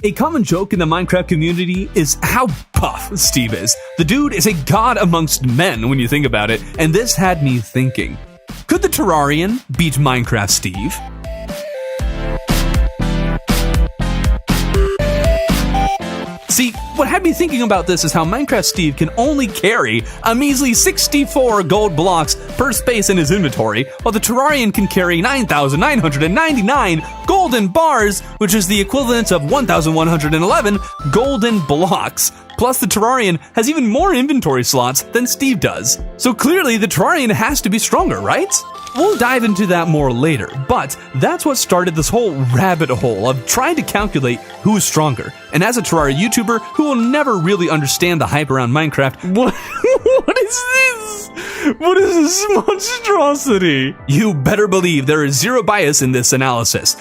A common joke in the Minecraft community is how buff Steve is. The dude is a god amongst men when you think about it, and this had me thinking. Could the Terrarian beat Minecraft Steve? See, what had me thinking about this is how Minecraft Steve can only carry a measly 64 gold blocks per space in his inventory, while the Terrarian can carry 9,999 golden bars, which is the equivalent of 1,111 golden blocks. Plus, the Terrarian has even more inventory slots than Steve does. So clearly, the Terrarian has to be stronger, right? We'll dive into that more later, but that's what started this whole rabbit hole of trying to calculate who's stronger. And as a Terraria YouTuber who will never really understand the hype around Minecraft, what is this? What is this monstrosity? You better believe there is zero bias in this analysis.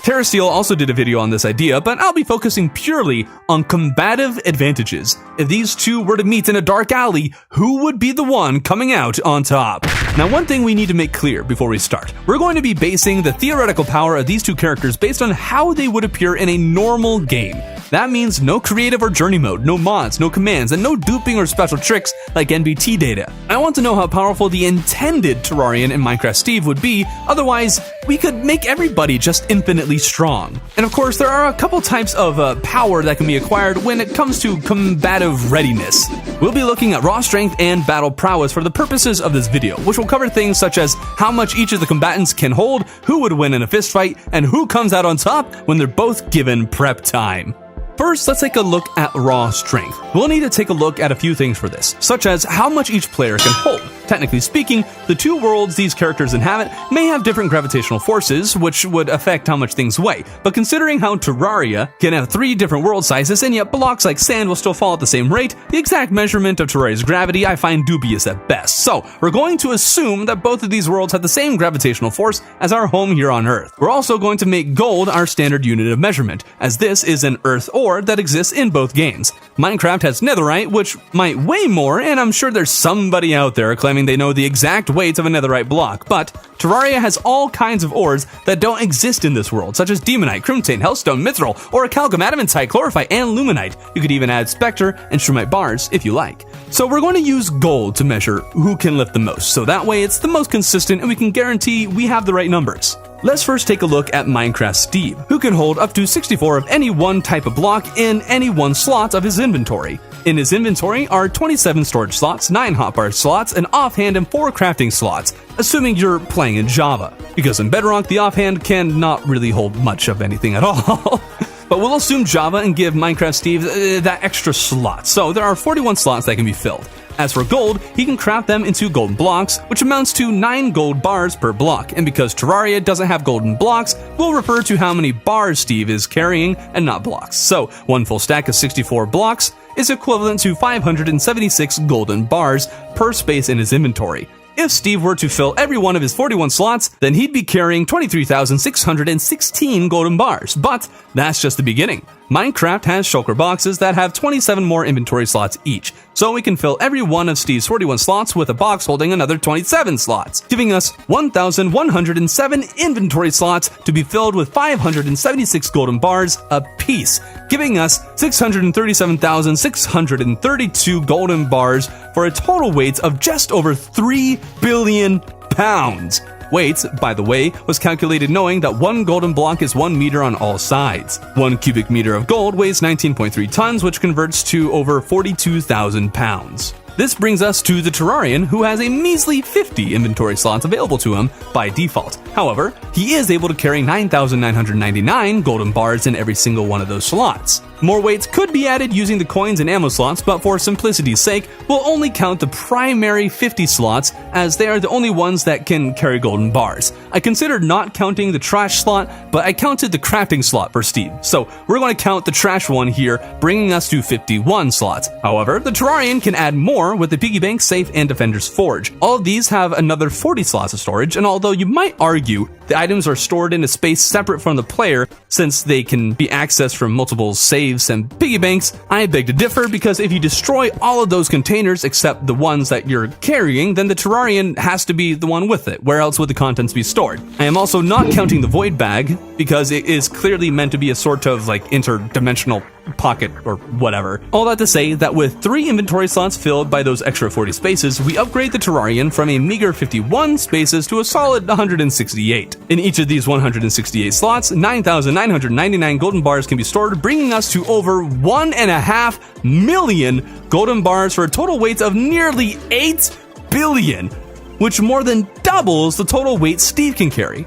TerraSteel also did a video on this idea, but I'll be focusing purely on combative advantages. If these two were to meet in a dark alley, who would be the one coming out on top? Now, one thing we need to make clear before we start. We're going to be basing the theoretical power of these two characters based on how they would appear in a normal game. That means no creative or journey mode, no mods, no commands, and no duping or special tricks like NBT data. I want to know how powerful the intended Terrarian in Minecraft Steve would be, otherwise we could make everybody just infinitely strong. And of course, there are a couple types of power that can be acquired when it comes to combative readiness. We'll be looking at raw strength and battle prowess for the purposes of this video, which will cover things such as how much each of the combatants can hold, who would win in a fist fight, and who comes out on top when they're both given prep time. First, let's take a look at raw strength. We'll need to take a look at a few things for this, such as how much each player can hold. Technically speaking, the two worlds these characters inhabit may have different gravitational forces, which would affect how much things weigh. But considering how Terraria can have 3 different world sizes, and yet blocks like sand will still fall at the same rate, the exact measurement of Terraria's gravity I find dubious at best. So, we're going to assume that both of these worlds have the same gravitational force as our home here on Earth. We're also going to make gold our standard unit of measurement, as this is an Earth ore that exists in both games. Minecraft has netherite, which might weigh more, and I'm sure there's somebody out there claiming they know the exact weight of a netherite block, but Terraria has all kinds of ores that don't exist in this world, such as demonite, crimtane, hellstone, mithril, orichalcum, adamantite, chlorophyte, and luminite. You could even add spectre and strumite bars if you like. So we're going to use gold to measure who can lift the most, so that way it's the most consistent and we can guarantee we have the right numbers. Let's first take a look at Minecraft Steve, who can hold up to 64 of any one type of block in any one slot of his inventory. In his inventory are 27 storage slots, 9 hotbar slots, an offhand, and 4 crafting slots, assuming you're playing in Java, because in Bedrock the offhand can not really hold much of anything at all. But we'll assume Java and give Minecraft Steve that extra slot, so there are 41 slots that can be filled. As for gold, he can craft them into golden blocks, which amounts to 9 gold bars per block, and because Terraria doesn't have golden blocks, we'll refer to how many bars Steve is carrying and not blocks. So, one full stack of 64 blocks is equivalent to 576 golden bars per space in his inventory. If Steve were to fill every one of his 41 slots, then he'd be carrying 23,616 golden bars, but that's just the beginning. Minecraft has shulker boxes that have 27 more inventory slots each, so we can fill every one of Steve's 41 slots with a box holding another 27 slots, giving us 1,107 inventory slots to be filled with 576 golden bars apiece, giving us 637,632 golden bars for a total weight of just over 3 billion pounds. Weight, by the way, was calculated knowing that 1 golden block is 1 meter on all sides. 1 cubic meter of gold weighs 19.3 tons, which converts to over 42,000 pounds. This brings us to the Terrarian, who has a measly 50 inventory slots available to him by default. However, he is able to carry 9,999 golden bars in every single one of those slots. More weights could be added using the coins and ammo slots, but for simplicity's sake, we'll only count the primary 50 slots as they are the only ones that can carry golden bars. I considered not counting the trash slot, but I counted the crafting slot for Steve, so we're going to count the trash one here, bringing us to 51 slots. However, the Terrarian can add more with the Piggy Bank, Safe, and Defender's Forge. All of these have another 40 slots of storage, and although you might argue The items are stored in a space separate from the player since they can be accessed from multiple saves and piggy banks. I beg to differ because if you destroy all of those containers except the ones that you're carrying, then the Terrarian has to be the one with it. Where else would the contents be stored? I am also not counting the void bag because it is clearly meant to be a sort of like interdimensional pocket or whatever. All that to say that with 3 inventory slots filled by those extra 40 spaces, we upgrade the Terrarian from a meager 51 spaces to a solid 168. In each of these 168 slots, 9,999 golden bars can be stored, bringing us to over 1.5 million golden bars for a total weight of nearly 8 billion, which more than doubles the total weight Steve can carry.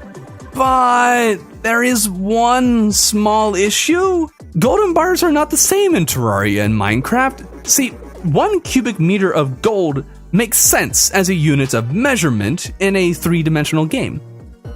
But there is one small issue. Golden bars are not the same in Terraria and Minecraft. See, 1 cubic meter of gold makes sense as a unit of measurement in a 3-dimensional game.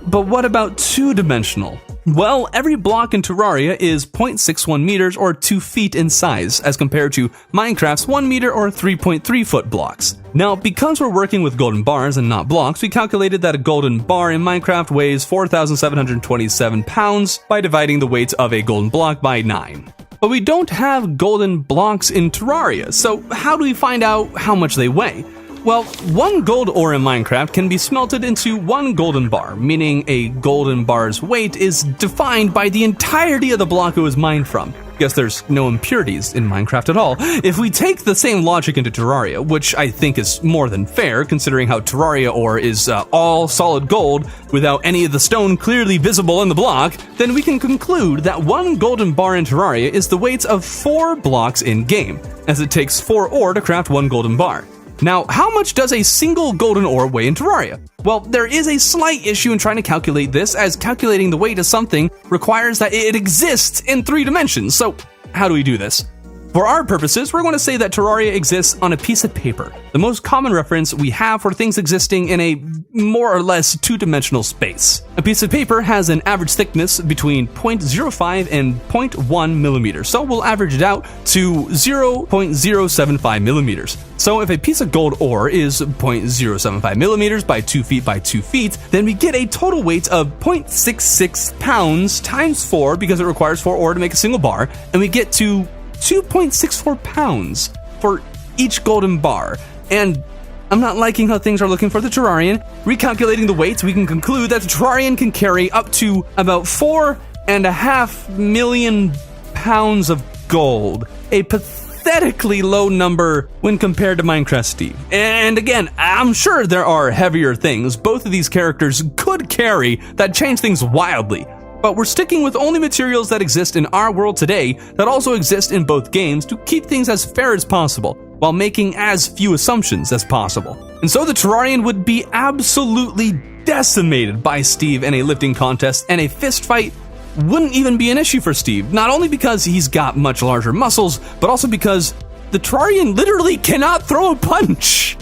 But what about 2-dimensional? Well, every block in Terraria is 0.61 meters or 2 feet in size, as compared to Minecraft's 1 meter or 3.3 foot blocks. Now, because we're working with golden bars and not blocks, we calculated that a golden bar in Minecraft weighs 4,727 pounds by dividing the weight of a golden block by 9. But we don't have golden blocks in Terraria, so how do we find out how much they weigh? Well, 1 gold ore in Minecraft can be smelted into 1 golden bar, meaning a golden bar's weight is defined by the entirety of the block it was mined from. Guess there's no impurities in Minecraft at all. If we take the same logic into Terraria, which I think is more than fair considering how Terraria ore is all solid gold without any of the stone clearly visible in the block, then we can conclude that 1 golden bar in Terraria is the weight of 4 blocks in-game, as it takes 4 ore to craft 1 golden bar. Now, how much does a single golden ore weigh in Terraria? Well, there is a slight issue in trying to calculate this, as calculating the weight of something requires that it exists in 3 dimensions. So, how do we do this? For our purposes, we're going to say that Terraria exists on a piece of paper, the most common reference we have for things existing in a more or less 2-dimensional space. A piece of paper has an average thickness between 0.05 and 0.1 millimeters, so we'll average it out to 0.075 millimeters. So if a piece of gold ore is 0.075 millimeters by 2 feet by 2 feet, then we get a total weight of 0.66 pounds times 4 because it requires 4 ore to make a single bar, and we get to 2.64 pounds for each golden bar. And I'm not liking how things are looking for the Terrarian. Recalculating the weights, we can conclude that the Terrarian can carry up to about 4.5 million pounds of gold. A pathetically low number when compared to Minecraft Steve. And again, I'm sure there are heavier things both of these characters could carry that change things wildly. But we're sticking with only materials that exist in our world today that also exist in both games to keep things as fair as possible, while making as few assumptions as possible. And so the Terrarian would be absolutely decimated by Steve in a lifting contest, and a fist fight wouldn't even be an issue for Steve, not only because he's got much larger muscles, but also because the Terrarian literally cannot throw a punch.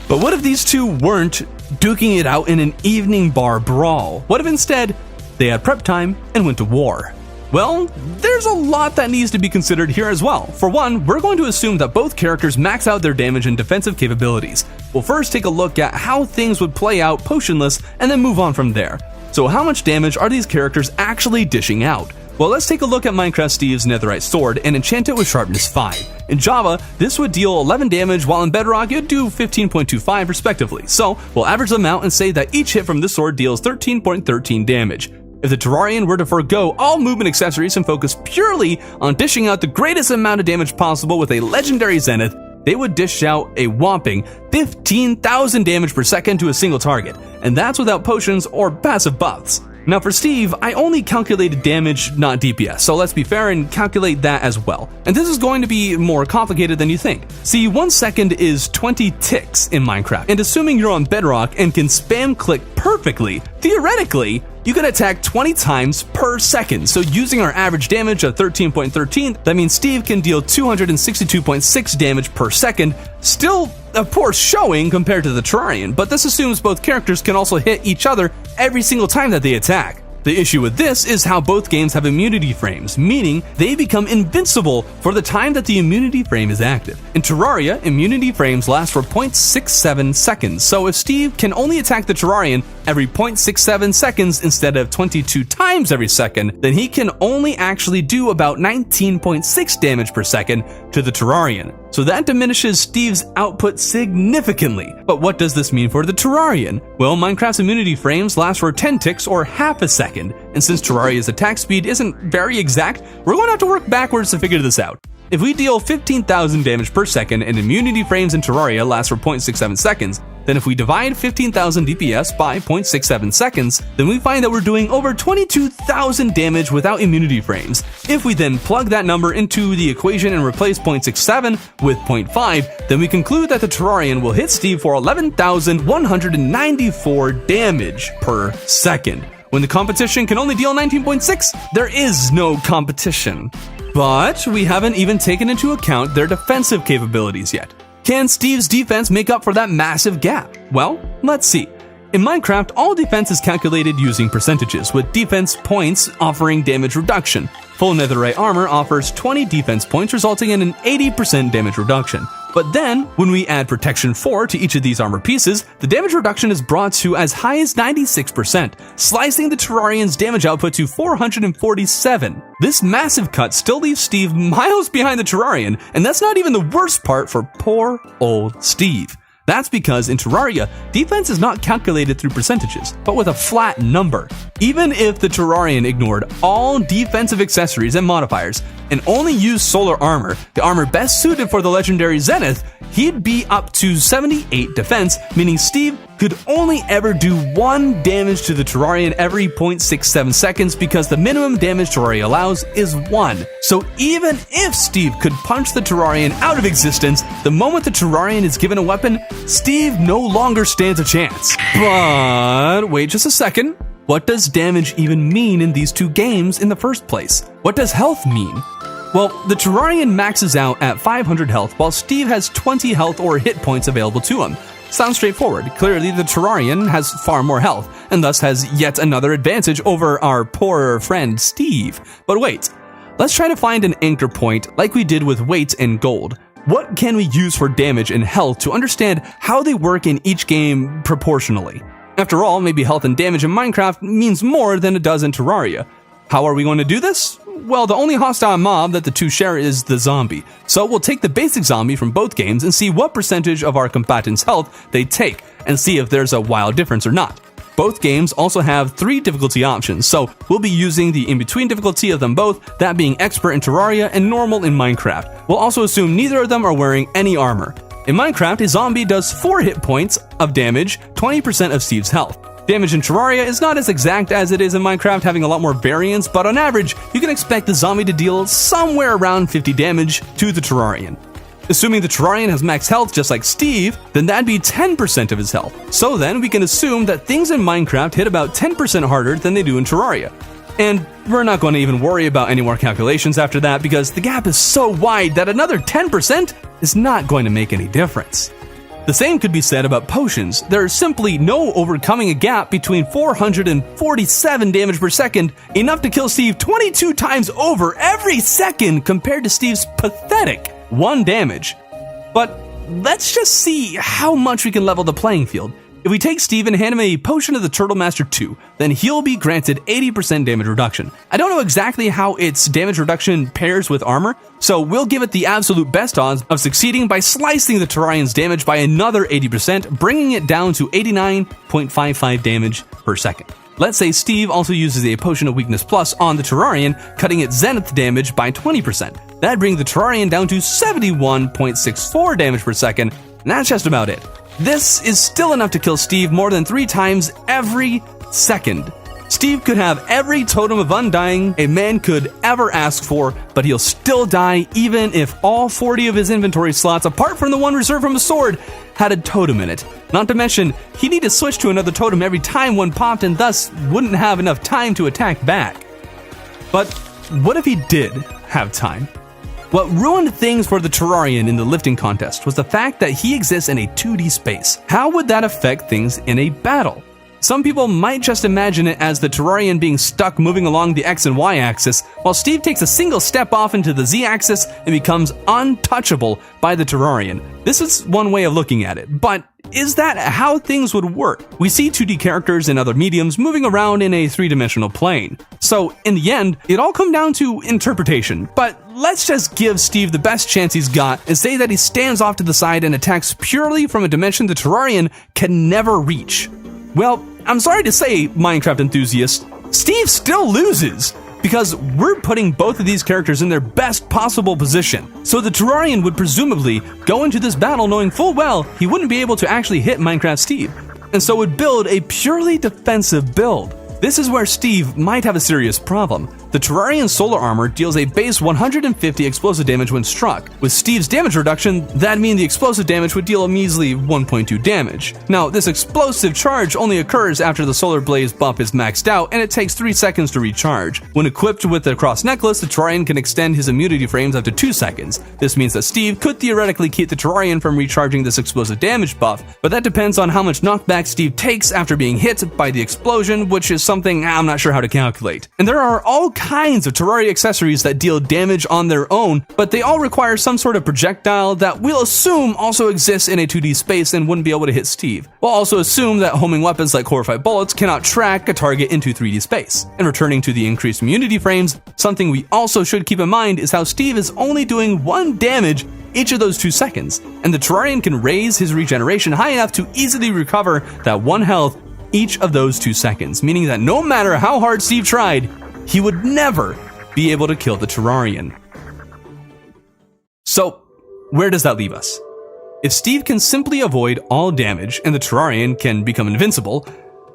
But what if these two weren't duking it out in an evening bar brawl? What if instead they had prep time and went to war? Well, there's a lot that needs to be considered here as well. For one, we're going to assume that both characters max out their damage and defensive capabilities. We'll first take a look at how things would play out potionless and then move on from there. So how much damage are these characters actually dishing out? Well, let's take a look at Minecraft Steve's netherite sword and enchant it with sharpness 5. In Java, this would deal 11 damage, while in Bedrock it would do 15.25 respectively. So we'll average them out and say that each hit from this sword deals 13.13 damage. If the Terrarian were to forgo all movement accessories and focus purely on dishing out the greatest amount of damage possible with a legendary zenith, they would dish out a whopping 15,000 damage per second to a single target, and that's without potions or passive buffs. Now for Steve, I only calculated damage, not DPS, so let's be fair and calculate that as well. And this is going to be more complicated than you think. See, 1 second is 20 ticks in Minecraft, and assuming you're on Bedrock and can spam click perfectly, theoretically, you can attack 20 times per second. So using our average damage of 13.13, that means Steve can deal 262.6 damage per second. Still a poor showing compared to the Terrarian, but this assumes both characters can also hit each other every single time that they attack. The issue with this is how both games have immunity frames, meaning they become invincible for the time that the immunity frame is active. In Terraria, immunity frames last for 0.67 seconds, so if Steve can only attack the Terrarian every 0.67 seconds instead of 22 times every second, then he can only actually do about 19.6 damage per second to the Terrarian. So that diminishes Steve's output significantly. But what does this mean for the Terrarian? Well, Minecraft's immunity frames last for 10 ticks or half a second. And since Terraria's attack speed isn't very exact, we're going to have to work backwards to figure this out. If we deal 15,000 damage per second and immunity frames in Terraria last for 0.67 seconds, then if we divide 15,000 DPS by 0.67 seconds, then we find that we're doing over 22,000 damage without immunity frames. If we then plug that number into the equation and replace 0.67 with 0.5, then we conclude that the Terrarian will hit Steve for 11,194 damage per second. When the competition can only deal 19.6, there is no competition. But we haven't even taken into account their defensive capabilities yet. Can Steve's defense make up for that massive gap? Well, let's see. In Minecraft, all defense is calculated using percentages, with defense points offering damage reduction. Full netherite armor offers 20 defense points, resulting in an 80% damage reduction. But then, when we add protection 4 to each of these armor pieces, the damage reduction is brought to as high as 96%, slicing the Terrarian's damage output to 447. This massive cut still leaves Steve miles behind the Terrarian, and that's not even the worst part for poor old Steve. That's because in Terraria, defense is not calculated through percentages, but with a flat number. Even if the Terrarian ignored all defensive accessories and modifiers, and only used solar armor, the armor best suited for the legendary Zenith, he'd be up to 78 defense, meaning Steve could only ever do 1 damage to the Terrarian every 0.67 seconds because the minimum damage Terraria allows is 1. So even if Steve could punch the Terrarian out of existence, the moment the Terrarian is given a weapon, Steve no longer stands a chance. But wait just a second. What does damage even mean in these two games in the first place? What does health mean? Well, the Terrarian maxes out at 500 health while Steve has 20 health or hit points available to him. Sounds straightforward. Clearly, the Terrarian has far more health, and thus has yet another advantage over our poorer friend Steve. But wait, let's try to find an anchor point like we did with weight and gold. What can we use for damage and health to understand how they work in each game proportionally? After all, maybe health and damage in Minecraft means more than it does in Terraria. How are we going to do this? Well, the only hostile mob that the two share is the zombie. So we'll take the basic zombie from both games and see what percentage of our combatants' health they take, and see if there's a wild difference or not. Both games also have 3 difficulty options, so we'll be using the in-between difficulty of them both, that being expert in Terraria and normal in Minecraft. We'll also assume neither of them are wearing any armor. In Minecraft, a zombie does 4 hit points of damage, 20% of Steve's health. Damage in Terraria is not as exact as it is in Minecraft, having a lot more variance, but on average, you can expect the zombie to deal somewhere around 50 damage to the Terrarian. Assuming the Terrarian has max health just like Steve, then that'd be 10% of his health. So then we can assume that things in Minecraft hit about 10% harder than they do in Terraria. And we're not going to even worry about any more calculations after that because the gap is so wide that another 10% is not going to make any difference. The same could be said about potions. There's simply no overcoming a gap between 447 damage per second, enough to kill Steve 22 times over every second compared to Steve's pathetic 1 damage. But let's just see how much we can level the playing field. If we take Steve and hand him a potion of the Turtle Master 2, then he'll be granted 80% damage reduction. I don't know exactly how its damage reduction pairs with armor, so we'll give it the absolute best odds of succeeding by slicing the Terrarian's damage by another 80%, bringing it down to 89.55 damage per second. Let's say Steve also uses a Potion of Weakness Plus on the Terrarian, cutting its zenith damage by 20%. That'd bring the Terrarian down to 71.64 damage per second, and that's just about it. This is still enough to kill Steve more than 3 times every second. Steve could have every totem of undying a man could ever ask for, but he'll still die even if all 40 of his inventory slots, apart from the one reserved from a sword, had a totem in it. Not to mention, he'd need to switch to another totem every time one popped and thus wouldn't have enough time to attack back. But what if he did have time? What ruined things for the Terrarian in the lifting contest was the fact that he exists in a 2D space. How would that affect things in a battle? Some people might just imagine it as the Terrarian being stuck moving along the X and Y axis, while Steve takes a single step off into the Z axis and becomes untouchable by the Terrarian. This is one way of looking at it, but is that how things would work? We see 2D characters and other mediums moving around in a 3-dimensional plane. So, in the end, it all comes down to interpretation. But let's just give Steve the best chance he's got and say that he stands off to the side and attacks purely from a dimension the Terrarian can never reach. Well, I'm sorry to say, Minecraft enthusiasts, Steve still loses, because we're putting both of these characters in their best possible position. So the Terrarian would presumably go into this battle knowing full well he wouldn't be able to actually hit Minecraft Steve, and so would build a purely defensive build. This is where Steve might have a serious problem. The Terrarian solar armor deals a base 150 explosive damage when struck. With Steve's damage reduction, that'd mean the explosive damage would deal a measly 1.2 damage. Now, this explosive charge only occurs after the solar blaze buff is maxed out, and it takes 3 seconds to recharge. When equipped with the cross necklace, the Terrarian can extend his immunity frames up to 2 seconds. This means that Steve could theoretically keep the Terrarian from recharging this explosive damage buff, but that depends on how much knockback Steve takes after being hit by the explosion, which is something I'm not sure how to calculate. And there are all kinds of Terraria accessories that deal damage on their own, but they all require some sort of projectile that we'll assume also exists in a 2D space and wouldn't be able to hit Steve. We'll also assume that homing weapons like horrified bullets cannot track a target into 3D space. And returning to the increased immunity frames, something we also should keep in mind is how Steve is only doing 1 damage each of those 2 seconds, and the Terrarian can raise his regeneration high enough to easily recover that 1 health each of those 2 seconds, meaning that no matter how hard Steve tried, he would never be able to kill the Terrarian. So, where does that leave us? If Steve can simply avoid all damage and the Terrarian can become invincible,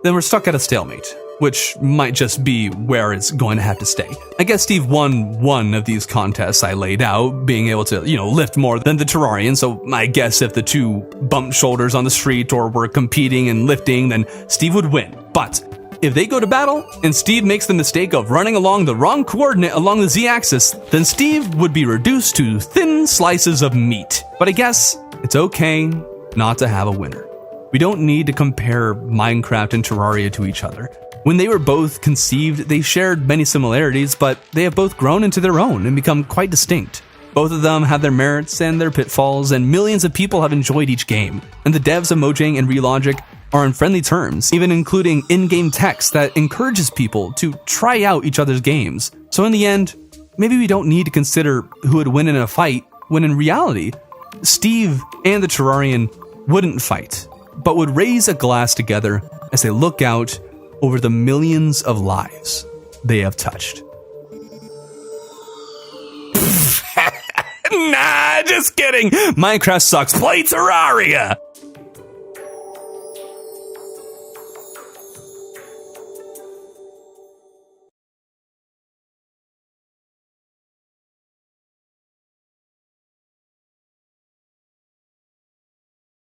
then we're stuck at a stalemate, which might just be where it's going to have to stay. I guess Steve won one of these contests I laid out, being able to, lift more than the Terrarian, so I guess if the two bumped shoulders on the street or were competing and lifting, then Steve would win. But if they go to battle and Steve makes the mistake of running along the wrong coordinate along the Z-axis, then Steve would be reduced to thin slices of meat. But I guess it's okay not to have a winner. We don't need to compare Minecraft and Terraria to each other. When they were both conceived, they shared many similarities, but they have both grown into their own and become quite distinct. Both of them have their merits and their pitfalls, and millions of people have enjoyed each game. And the devs of Mojang and Relogic are on friendly terms, even including in-game text that encourages people to try out each other's games. So in the end, maybe we don't need to consider who would win in a fight, when in reality, Steve and the Terrarian wouldn't fight, but would raise a glass together as they look out over the millions of lives they have touched. Nah, just kidding. Minecraft sucks. Play Terraria!